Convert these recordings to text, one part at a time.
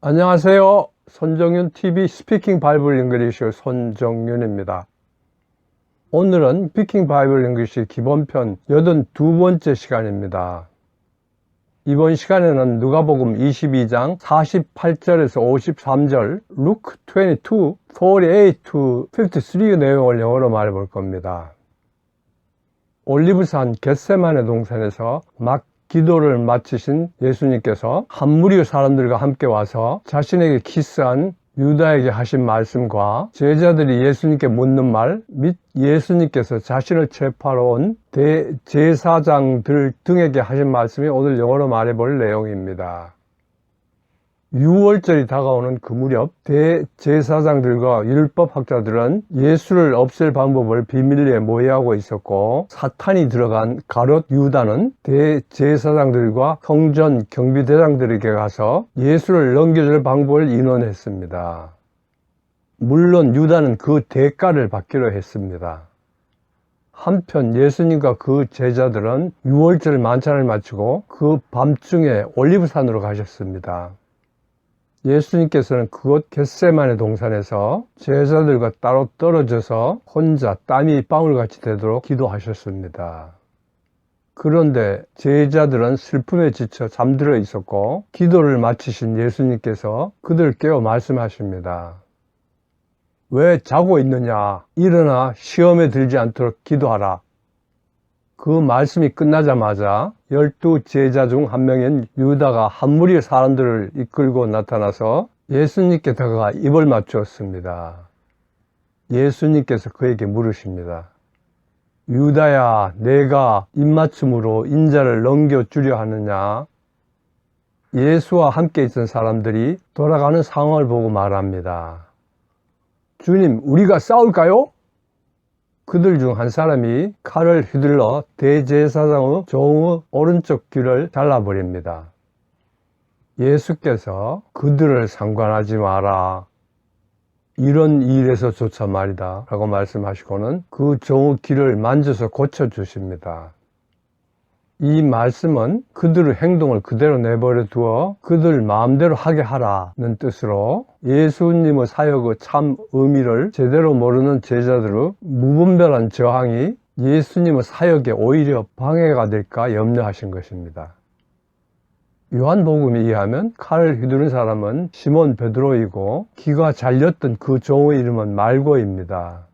안녕하세요. 손정윤 TV 스피킹 바이블 잉글리시 손정윤입니다. 오늘은 스피킹 바이블 잉글리시 기본편 82번째 시간입니다. 이번 시간에는 누가복음 22장 48절에서 53절, 루크 22, 48-53 내용을 영어로 말해볼 겁니다. 올리브산 겟세마네 동산에서 막 기도를 마치신 예수님께서 한 무리 사람들과 함께 와서 자신에게 키스한 유다에게 하신 말씀과 제자들이 예수님께 묻는 말 및 예수님께서 자신을 체포하러 온 대제사장들 등에게 하신 말씀이 오늘 영어로 말해볼 내용입니다. 6월절이 다가오는 그 무렵 대제사장들과 율법학자들은 예수를 없앨 방법을 비밀리에 모의하고 있었고, 사탄이 들어간 가룟 유다는 대제사장들과 성전 경비대장들에게 가서 예수를 넘겨줄 방법을 의논했습니다. 물론 유다는 그 대가를 받기로 했습니다. 한편 예수님과 그 제자들은 6월절 만찬을 마치고 그 밤중에 올리브산으로 가셨습니다. 예수님께서는 그곳 겟세마네 동산에서 제자들과 따로 떨어져서 혼자 땀이 방울같이 되도록 기도하셨습니다. 그런데 제자들은 슬픔에 지쳐 잠들어 있었고, 기도를 마치신 예수님께서 그들을 깨워 말씀하십니다. 왜 자고 있느냐? 일어나 시험에 들지 않도록 기도하라. 그 말씀이 끝나자마자 12제자 중 한 명인 유다가 한 무리의 사람들을 이끌고 나타나서 예수님께 다가가 입을 맞추었습니다. 예수님께서 그에게 물으십니다. 유다야, 내가 입맞춤으로 인자를 넘겨주려 하느냐? 예수와 함께 있던 사람들이 돌아가는 상황을 보고 말합니다. 주님, 우리가 싸울까요? 그들 중 한 사람이 칼을 휘둘러 대제사장의 종의 오른쪽 귀를 잘라버립니다. 예수께서 그들을 상관하지 마라. 이런 일에서조차 말이다 라고 말씀하시고는 그 종의 귀를 만져서 고쳐주십니다. 이 말씀은 그들의 행동을 그대로 내버려 두어 그들 마음대로 하게 하라는 뜻으로, 예수님의 사역의 참 의미를 제대로 모르는 제자들의 무분별한 저항이 예수님의 사역에 오히려 방해가 될까 염려하신 것입니다. 요한복음에 의하면 칼을 휘두른 사람은 시몬 베드로이고, 귀가 잘렸던 그 종의 이름은 말고입니다.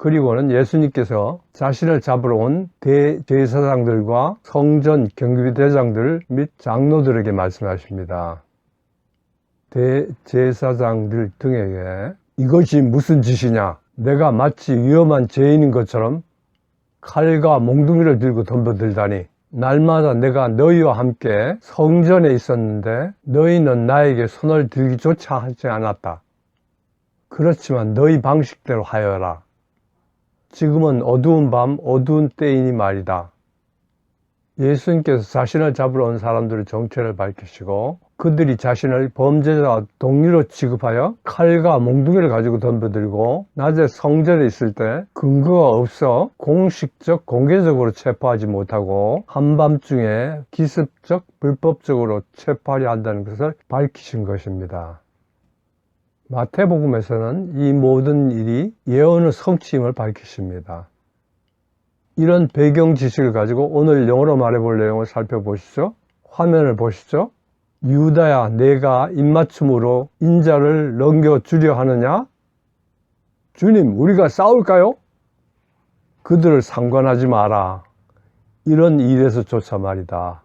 그리고는 예수님께서 자신을 잡으러 온 대제사장들과 성전 경비대장들 및 장로들에게 말씀하십니다. 대제사장들 등에게 이것이 무슨 짓이냐? 내가 마치 위험한 죄인인 것처럼 칼과 몽둥이를 들고 덤벼들다니. 날마다 내가 너희와 함께 성전에 있었는데 너희는 나에게 손을 들기조차 하지 않았다. 그렇지만 너희 방식대로 하여라. 지금은 어두운 밤 어두운 때이니 말이다. 예수님께서 자신을 잡으러 온 사람들의 정체를 밝히시고, 그들이 자신을 범죄자와 동료로 취급하여 칼과 몽둥이를 가지고 덤벼들고 낮에 성전에 있을 때 근거가 없어 공식적 공개적으로 체포하지 못하고 한밤중에 기습적 불법적으로 체포하려 한다는 것을 밝히신 것입니다. 마태복음에서는 이 모든 일이 예언의 성취임을 밝히십니다. 이런 배경 지식을 가지고 오늘 영어로 말해볼 내용을 살펴보시죠. 화면을 보시죠. 유다야, 내가 입맞춤으로 인자를 넘겨주려 하느냐? 주님, 우리가 싸울까요? 그들을 상관하지 마라. 이런 일에서조차 말이다.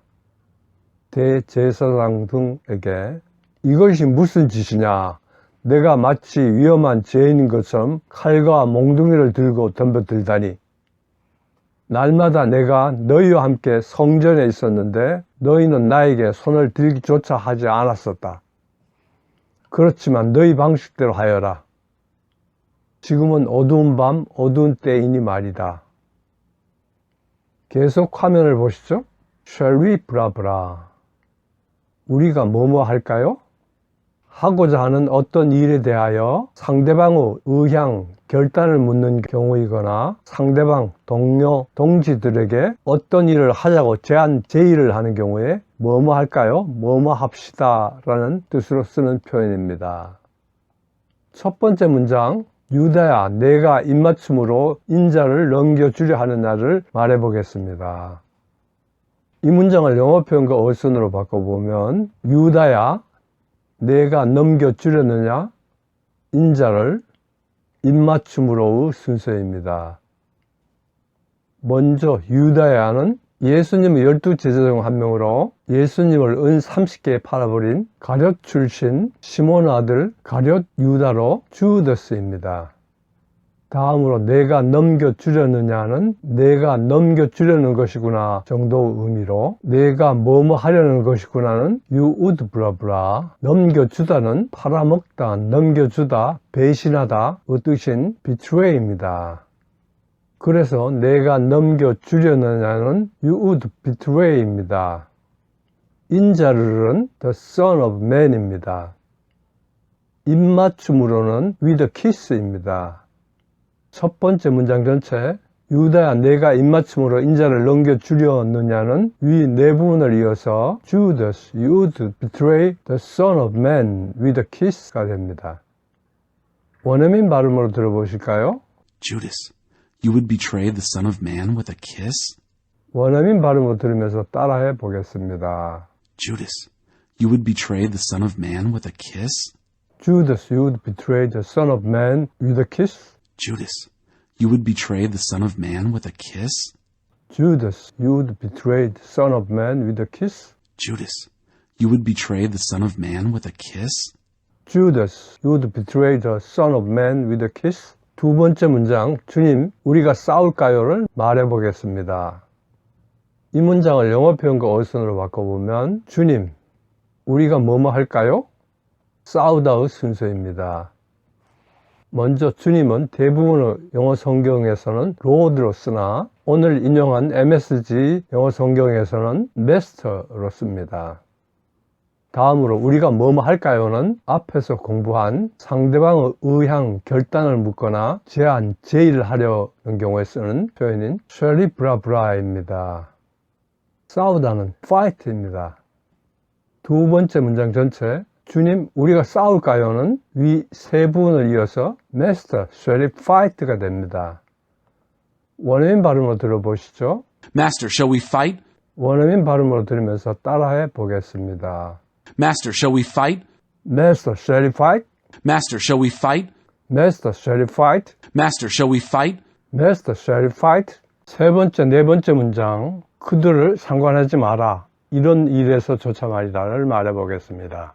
대제사장 등에게 이것이 무슨 짓이냐? 내가 마치 위험한 죄인인 것처럼 칼과 몽둥이를 들고 덤벼들다니. 날마다 내가 너희와 함께 성전에 있었는데 너희는 나에게 손을 들기조차 하지 않았었다. 그렇지만 너희 방식대로 하여라. 지금은 어두운 밤 어두운 때이니 말이다. 계속 화면을 보시죠. Shall we 브라브라. 우리가 뭐뭐 할까요? 하고자 하는 어떤 일에 대하여 상대방의 의향, 결단을 묻는 경우이거나 상대방, 동료, 동지들에게 어떤 일을 하자고 제의를 하는 경우에 뭐뭐 할까요? 뭐뭐 합시다 라는 뜻으로 쓰는 표현입니다. 첫 번째 문장, 유다야 내가 입맞춤으로 인자를 넘겨주려 하는 날을 말해보겠습니다. 이 문장을 영어 표현과 어순으로 바꿔보면 유다야 내가 넘겨주려느냐 인자를 입맞춤으로의 순서입니다. 먼저 유다야는 예수님의 12제자 중 한 명으로 예수님을 은 30개에 팔아버린 가룟 출신 시몬 아들 가룟 유다로 주더스입니다. 다음으로 내가 넘겨주려느냐는 내가 넘겨주려는 것이구나 정도의 의미로 내가 뭐뭐 하려는 것이구나는 you would blah blah 넘겨주다는 팔아먹다, 넘겨주다, 배신하다 의 뜻인 betray입니다. 그래서 내가 넘겨주려느냐는 you would betray입니다. 인자르는 the son of man입니다. 입맞춤으로는 with a kiss입니다. 첫 번째 문장 전체 유다야 내가 입맞춤으로 인자를 넘겨주려느냐는 위 네 부분을 이어서 Judas, you would betray the son of man with a kiss가 됩니다. 원어민 발음으로 들어보실까요? Judas, you would betray the Son of Man with a kiss? 원어민 발음으로 들으면서 따라해 보겠습니다. Judas, you would betray the Son of Man with a kiss? Judas, you would betray the son of man with a kiss? Judas, you would betray the Son of Man with a kiss? Judas, you would betray the son of man with a kiss? Judas, you would betray the Son of Man with a kiss? Judas, you would betray the son of man with a kiss? 두 번째 문장, 주님, 우리가 싸울까요를 말해보겠습니다. 이 문장을 영어 표현과 어순으로 바꿔보면 주님, 우리가 뭐뭐 할까요? 싸우다의 순서입니다. 먼저 주님은 대부분의 영어 성경에서는 Lord로 쓰나 오늘 인용한 MSG 영어 성경에서는 Master로 씁니다. 다음으로 우리가 뭐뭐 할까요는 앞에서 공부한 상대방의 의향, 결단을 묻거나 제안, 제의를 하려는 경우에 쓰는 표현인 쉐리 브라브라입니다. 싸우다는 fight입니다. 두 번째 문장 전체 주님, 우리가 싸울까요는 위 세 부분을 이어서 Master, shall we fight가 됩니다. 원어민 발음으로 들어보시죠. Master, shall we fight? 원어민 발음으로 들으면서 따라해 보겠습니다. Master, shall we fight? Master, shall we fight? Master, shall we fight? Master, shall we fight? Master, shall we fight? Master, shall we fight? 세 번째, 네 번째 문장, 그들을 상관하지 마라. 이런 일에서 조차 말이다를 말해 보겠습니다.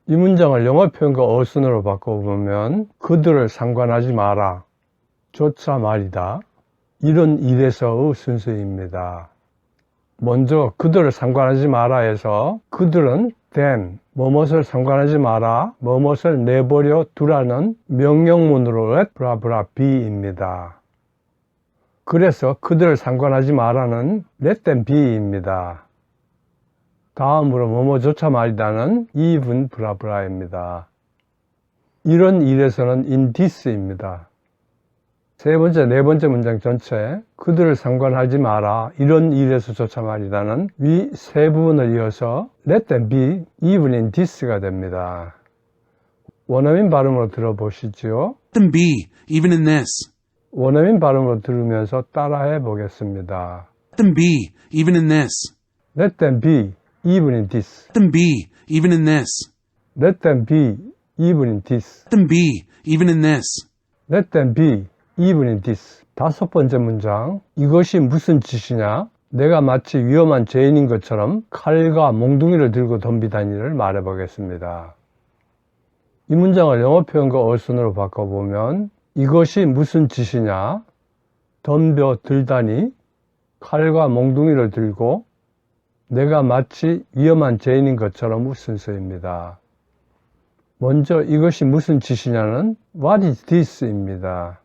이 문장을 영어 표현과 어순으로 바꿔보면 그들을 상관하지 마라. 조차 말이다. 이런 일에서의 순서입니다. 먼저 그들을 상관하지 마라 해서 그들은 them, 뭐뭇을 상관하지 마라, 뭐뭇을 내버려 두라는 명령문으로 let blah blah be입니다. 그래서 그들을 상관하지 마라는 let them be입니다. 다음으로 뭐뭐조차 말이다는 even 브라브라입니다. 이런 일에서는 in this입니다. 세 번째, 네 번째 문장 전체 그들을 상관하지 마라 이런 일에서조차 말이다는 위 세 부분을 이어서 let them be even in this가 됩니다. 원어민 발음으로 들어보시죠. Let them be, even in this. 원어민 발음으로 들으면서 따라해 보겠습니다. Let them be, even in this. Let them be even in this. Let them be, even in this. Let them be even in this. Let them be, even in this. Let them be even in this. 다섯 번째 문장, 이것이 무슨 짓이냐? 내가 마치 위험한 죄인인 것처럼 칼과 몽둥이를 들고 덤비다니를 말해보겠습니다. 이 문장을 영어 표현과 어순으로 바꿔보면 이것이 무슨 짓이냐? 덤벼 들다니 칼과 몽둥이를 들고 내가 마치 위험한 죄인인 것처럼 순서입니다. 먼저 이것이 무슨 짓이냐는 What is this?입니다.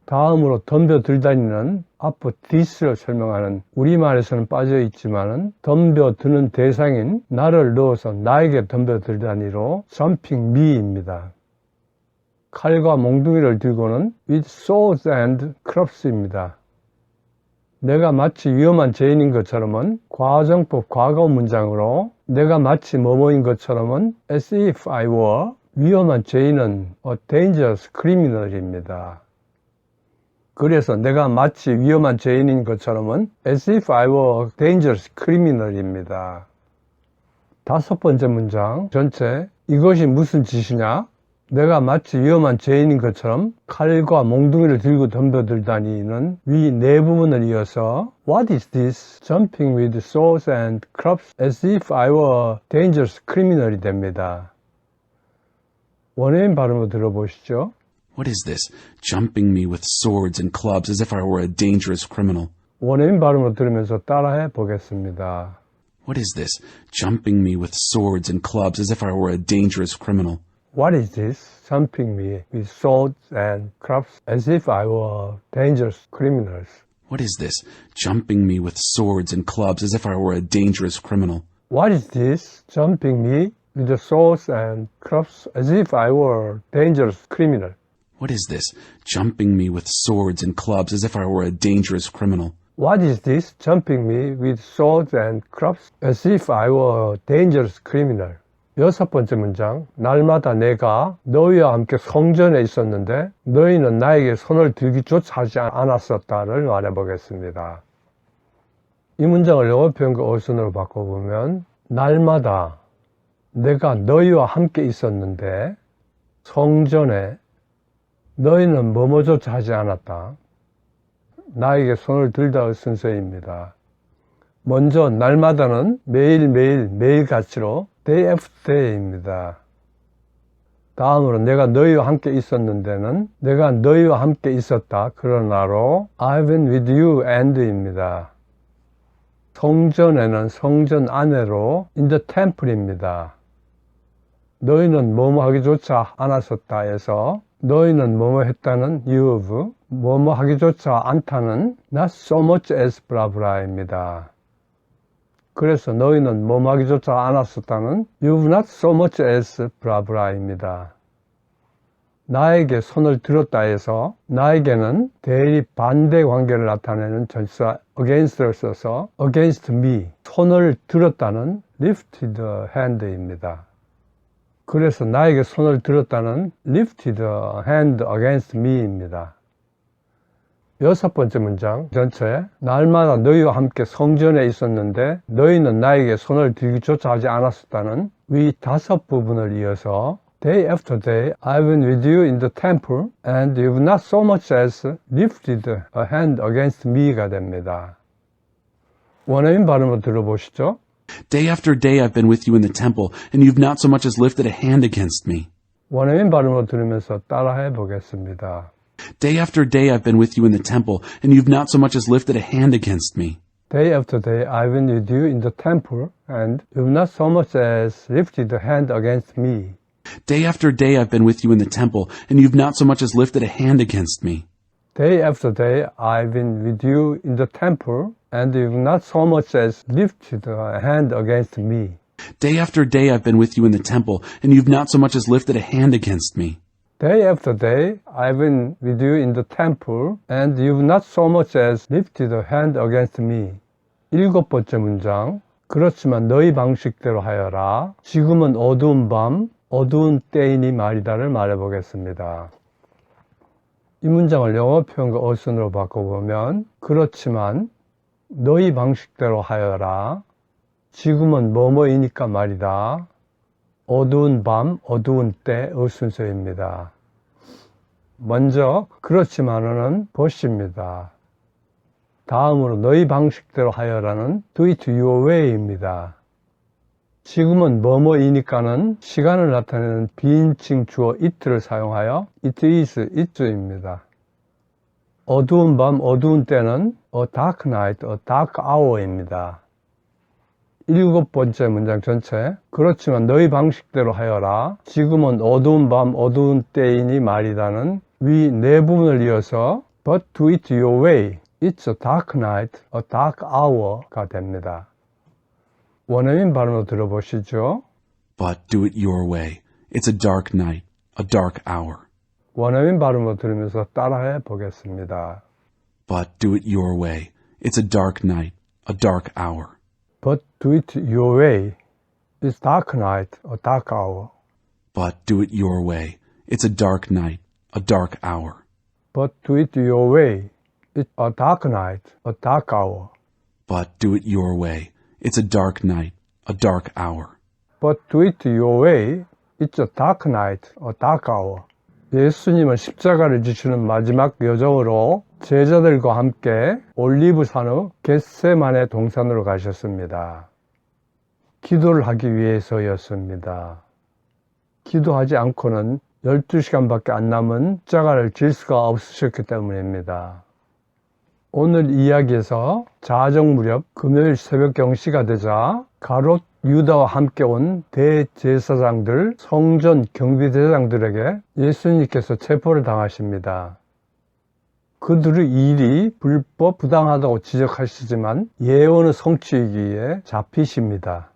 다음으로 덤벼들다니는 앞으로 this를 설명하는 우리말에서는 빠져 있지만은 덤벼드는 대상인 나를 넣어서 나에게 덤벼들다니로 jumping me입니다. 칼과 몽둥이를 들고는 with swords and clubs입니다. 내가 마치 위험한 죄인인 것처럼은 과정법 과거 문장으로 내가 마치 뭐뭐인 것처럼은 as if I were 위험한 죄인은 a dangerous criminal입니다. 그래서 내가 마치 위험한 죄인인 것처럼은 as if I were a dangerous criminal입니다. 다섯 번째 문장 전체 이것이 무슨 짓이냐? 내가 마치 위험한 죄인인 것처럼 칼과 몽둥이를 들고 덤벼들다니는 위 네 부분을 이어서 What is this? Jumping with swords and clubs as if I were a dangerous criminal이 됩니다. 원어민 발음으로 들어보시죠. What is this? Jumping me with swords and clubs as if I were a dangerous criminal. 원어민 발음으로 들으면서 따라해 보겠습니다. What is this? Jumping me with swords and clubs as if I were a dangerous criminal. What is this? Jumping me with swords and clubs as if I were dangerous criminals. What is this? Jumping me with swords and clubs as if I were a dangerous criminal. What is this? Jumping me with the swords and clubs as if I were a dangerous criminal. What is this? Jumping me with swords and clubs as if I were a dangerous criminal. What is this? Jumping me with swords and clubs as if I were a dangerous criminal. 여섯 번째 문장, 날마다 내가 너희와 함께 성전에 있었는데 너희는 나에게 손을 들기조차 하지 않았었다를 말해보겠습니다. 이 문장을 영어 표현과 어순으로 바꿔보면 날마다 내가 너희와 함께 있었는데 성전에 너희는 뭐뭐조차 하지 않았다. 나에게 손을 들다의 순서입니다. 먼저 날마다는 매일매일 매일같이로 day after day입니다. 다음으로 내가 너희와 함께 있었는데는 내가 너희와 함께 있었다. 그러나로 I've been with you and입니다. 성전에는 성전 안으로 in the temple입니다. 너희는 뭐뭐 하기조차 않았었다 해서 너희는 뭐뭐 했다는 you've, 뭐뭐 하기조차 않다는 not so much as 블라블라입니다. 그래서 너희는 뭐뭐 하기조차 않았었다는 you've not so much as 블라블라입니다. 나에게 손을 들었다 해서 나에게는 대립 반대 관계를 나타내는 전치사 against를 써서 against me, 손을 들었다는 lifted hand입니다. 그래서 나에게 손을 들었다는 lifted hand against me입니다. 여섯 번째 문장 전체 날마다 너희와 함께 성전에 있었는데 너희는 나에게 손을 들기조차 하지 않았었다는 위 다섯 부분을 이어서 Day after day I've been with you in the temple and you've not so much as lifted a hand against me가 됩니다. 원어민 발음으로 들어보시죠. Day after day I've been with you in the temple, and you've not so much as lifted a hand against me. 원어민 발음으로 들으면서 따라해 보겠습니다. Day after day I've been with you in the temple, and you've not so much as lifted a hand against me. Day after day I've been with you in the temple and you've not so much as lifted a hand against me. Day after day I've been with you in the temple, and you've not so much as lifted a hand against me. Day after day I've been with you in the temple and you've not so much as lifted a hand against me. Day after day I've been with you in the temple, and you've not so much as lifted a hand against me. Day after day I've been with you in the temple and you've not so much as lifted a hand against me. 일곱 번째 문장, 그렇지만 너희 방식대로 하여라. 지금은 어두운 밤, 어두운 때이니 말이다를 말해보겠습니다. 이 문장을 영어 표현과 어순으로 바꿔보면 그렇지만 너희 방식대로 하여라. 지금은 뭐뭐이니까 말이다. 어두운 밤, 어두운 때의 순서입니다. 먼저 그렇지만은 벗입니다. 다음으로 너희 방식대로 하여라는 do it your way입니다. 지금은 뭐뭐이니까는 시간을 나타내는 비인칭 주어 it를 사용하여 it is, it입니다. 어두운 밤, 어두운 때는 a dark night, a dark hour입니다. 일곱 번째 문장 전체, 그렇지만 너희 방식대로 하여라. 지금은 어두운 밤, 어두운 때이니 말이다는 위 네 부분을 이어서 but do it your way, it's a dark night, a dark hour가 됩니다. 원어민 발음으로 들어보시죠. But do it your way. It's a dark night, a dark hour. 원어민 발음으로 들으면서 따라해 보겠습니다. But do it your way. It's a dark night, a dark hour. But do it your way. It's dark night, a dark hour. But do it your way. It's a dark night, a dark hour. But do it your way. It's a dark night, a dark hour. But do it your way. It's a dark night, a dark hour. But do it your way. It's a dark night, a dark hour. 예수님은 십자가를 지시는 마지막 여정으로 제자들과 함께 올리브산의 겟세마네 동산으로 가셨습니다. 기도를 하기 위해서였습니다. 기도하지 않고는 12시간밖에 안 남은 십자가를 질 수가 없으셨기 때문입니다. 오늘 이야기에서 자정 무렵 금요일 새벽 경시가 되자 가롯 유다와 함께 온 대제사장들, 성전 경비대장들에게 예수님께서 체포를 당하십니다. 그들의 일이 불법 부당하다고 지적하시지만 예언의 성취이기에 잡히십니다.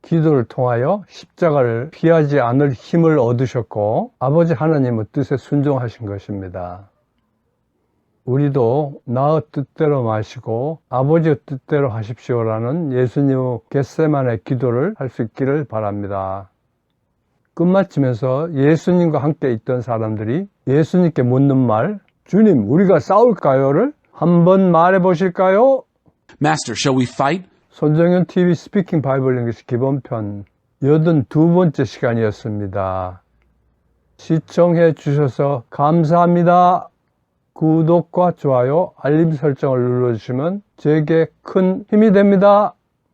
기도를 통하여 십자가를 피하지 않을 힘을 얻으셨고 아버지 하나님의 뜻에 순종하신 것입니다. 우리도 나의 뜻대로 마시고 아버지의 뜻대로 하십시오라는 예수님의 겟세마네 기도를 할 수 있기를 바랍니다. 끝마치면서 예수님과 함께 있던 사람들이 예수님께 묻는 말, 주님, 우리가 싸울까요?를 한번 말해 보실까요? Master, shall we fight? 손정현 TV 스피킹 바이블 잉글리시 기본편 82번째 시간이었습니다. 시청해 주셔서 감사합니다. 구독과 좋아요, 알림 설정을 눌러주시면 제게 큰 힘이 됩니다.